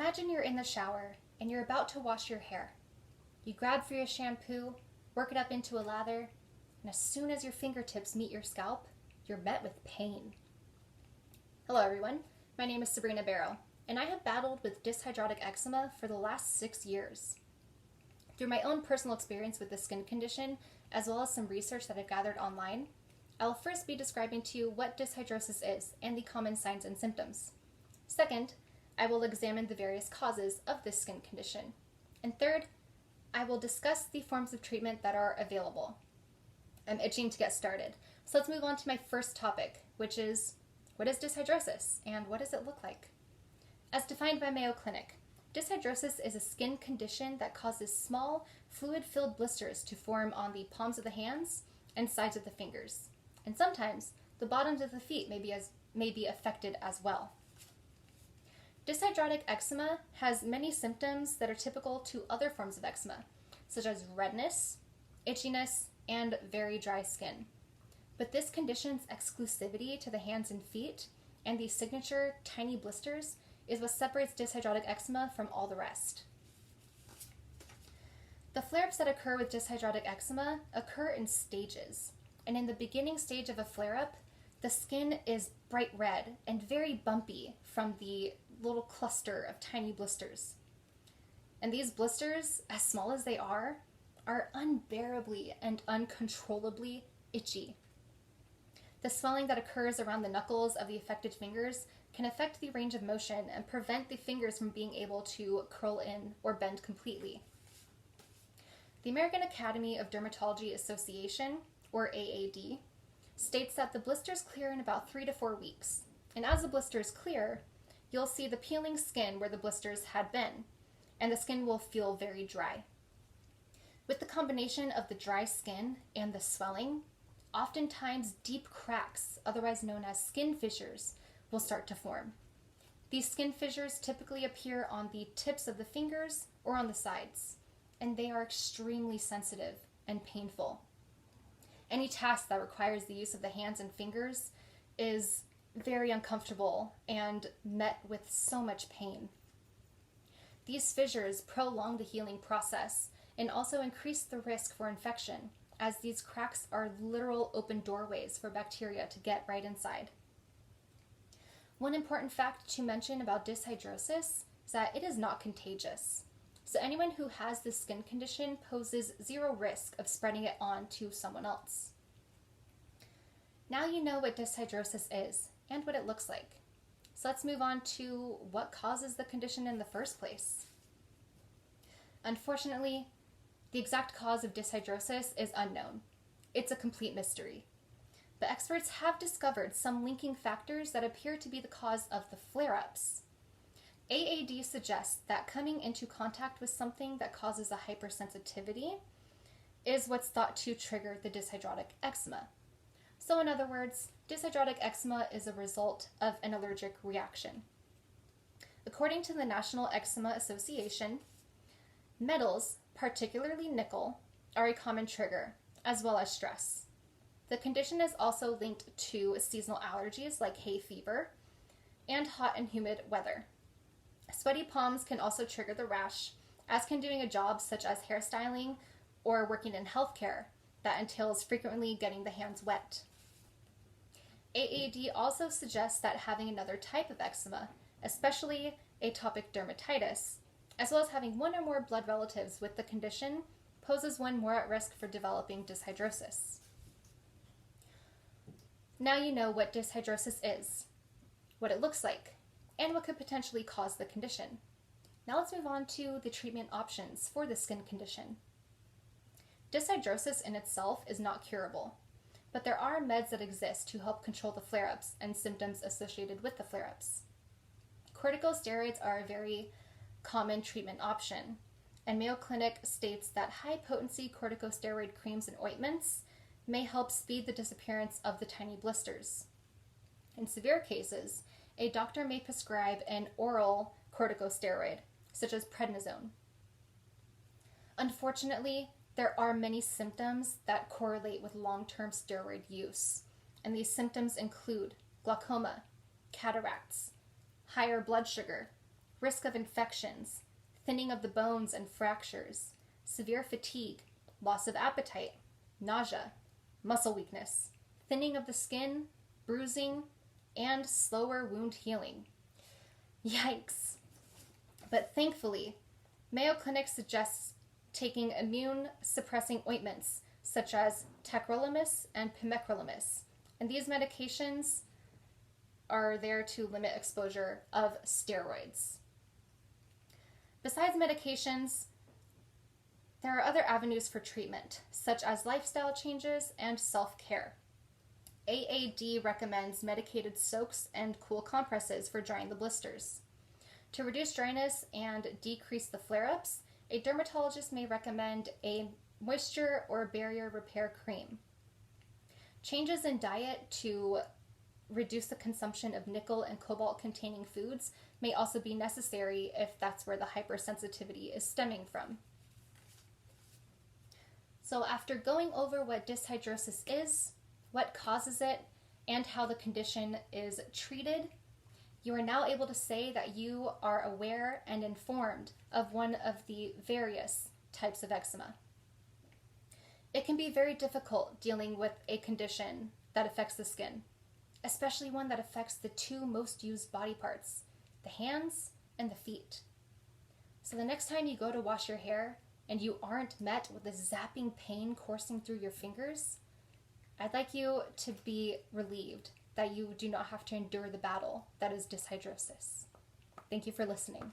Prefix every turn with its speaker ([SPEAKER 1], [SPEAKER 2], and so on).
[SPEAKER 1] Imagine you're in the shower and you're about to wash your hair. You grab for your shampoo, work it up into a lather, and as soon as your fingertips meet your scalp, you're met with pain. Hello everyone, my name is Sabrina Barrow, and I have battled with dyshidrotic eczema for the last 6 years. Through my own personal experience with the skin condition, as well as some research that I've gathered online, I'll first be describing to you what dyshidrosis is and the common signs and symptoms. Second, I will examine the various causes of this skin condition. And third, I will discuss the forms of treatment that are available. I'm itching to get started, so let's move on to my first topic, which is, what is dyshidrosis and what does it look like? As defined by Mayo Clinic, dyshidrosis is a skin condition that causes small, fluid-filled blisters to form on the palms of the hands and sides of the fingers. And sometimes, the bottoms of the feet may be affected as well. Dyshidrotic eczema has many symptoms that are typical to other forms of eczema, such as redness, itchiness, and very dry skin. But this condition's exclusivity to the hands and feet and the signature tiny blisters is what separates dyshidrotic eczema from all the rest. The flare-ups that occur with dyshidrotic eczema occur in stages, and in the beginning stage of a flare-up, the skin is bright red and very bumpy from the little cluster of tiny blisters. And these blisters, as small as they are unbearably and uncontrollably itchy. The swelling that occurs around the knuckles of the affected fingers can affect the range of motion and prevent the fingers from being able to curl in or bend completely. The American Academy of Dermatology Association, or AAD, states that the blisters clear in about 3 to 4 weeks. And as the blisters clear, you'll see the peeling skin where the blisters had been, and the skin will feel very dry. With the combination of the dry skin and the swelling, oftentimes deep cracks, otherwise known as skin fissures, will start to form. These skin fissures typically appear on the tips of the fingers or on the sides, and they are extremely sensitive and painful. Any task that requires the use of the hands and fingers is very uncomfortable and met with so much pain. These fissures prolong the healing process and also increase the risk for infection, as these cracks are literal open doorways for bacteria to get right inside. One important fact to mention about dyshidrosis is that it is not contagious. So anyone who has this skin condition poses zero risk of spreading it on to someone else. Now you know what dyshidrosis is and what it looks like. So let's move on to what causes the condition in the first place. Unfortunately, the exact cause of dyshidrosis is unknown. It's a complete mystery. But experts have discovered some linking factors that appear to be the cause of the flare-ups. AAD suggests that coming into contact with something that causes a hypersensitivity is what's thought to trigger the dyshidrotic eczema. So in other words, dyshidrotic eczema is a result of an allergic reaction. According to the National Eczema Association, metals, particularly nickel, are a common trigger, as well as stress. The condition is also linked to seasonal allergies like hay fever and hot and humid weather. Sweaty palms can also trigger the rash, as can doing a job such as hairstyling or working in healthcare that entails frequently getting the hands wet. AAD also suggests that having another type of eczema, especially atopic dermatitis, as well as having one or more blood relatives with the condition, poses one more at risk for developing dyshidrosis. Now you know what dyshidrosis is, what it looks like, and what could potentially cause the condition. Now let's move on to the treatment options for the skin condition. Dyshidrosis in itself is not curable, but there are meds that exist to help control the flare-ups and symptoms associated with the flare-ups. Corticosteroids are a very common treatment option, and Mayo Clinic states that high-potency corticosteroid creams and ointments may help speed the disappearance of the tiny blisters. In severe cases, a doctor may prescribe an oral corticosteroid, such as prednisone. Unfortunately, there are many symptoms that correlate with long-term steroid use, and these symptoms include glaucoma, cataracts, higher blood sugar, risk of infections, thinning of the bones and fractures, severe fatigue, loss of appetite, nausea, muscle weakness, thinning of the skin, bruising, and slower wound healing. Yikes. But thankfully, Mayo Clinic suggests taking immune-suppressing ointments such as tacrolimus and pimecrolimus, and these medications are there to limit exposure of steroids. Besides medications, there are other avenues for treatment, such as lifestyle changes and self-care. AAD recommends medicated soaks and cool compresses for drying the blisters. To reduce dryness and decrease the flare-ups, a dermatologist may recommend a moisture or barrier repair cream. Changes in diet to reduce the consumption of nickel and cobalt containing foods may also be necessary if that's where the hypersensitivity is stemming from. So after going over what dyshidrosis is, what causes it, and how the condition is treated, you are now able to say that you are aware and informed of one of the various types of eczema. It can be very difficult dealing with a condition that affects the skin, especially one that affects the two most used body parts, the hands and the feet. So the next time you go to wash your hair and you aren't met with a zapping pain coursing through your fingers, I'd like you to be relieved that you do not have to endure the battle that is dyshidrosis. Thank you for listening.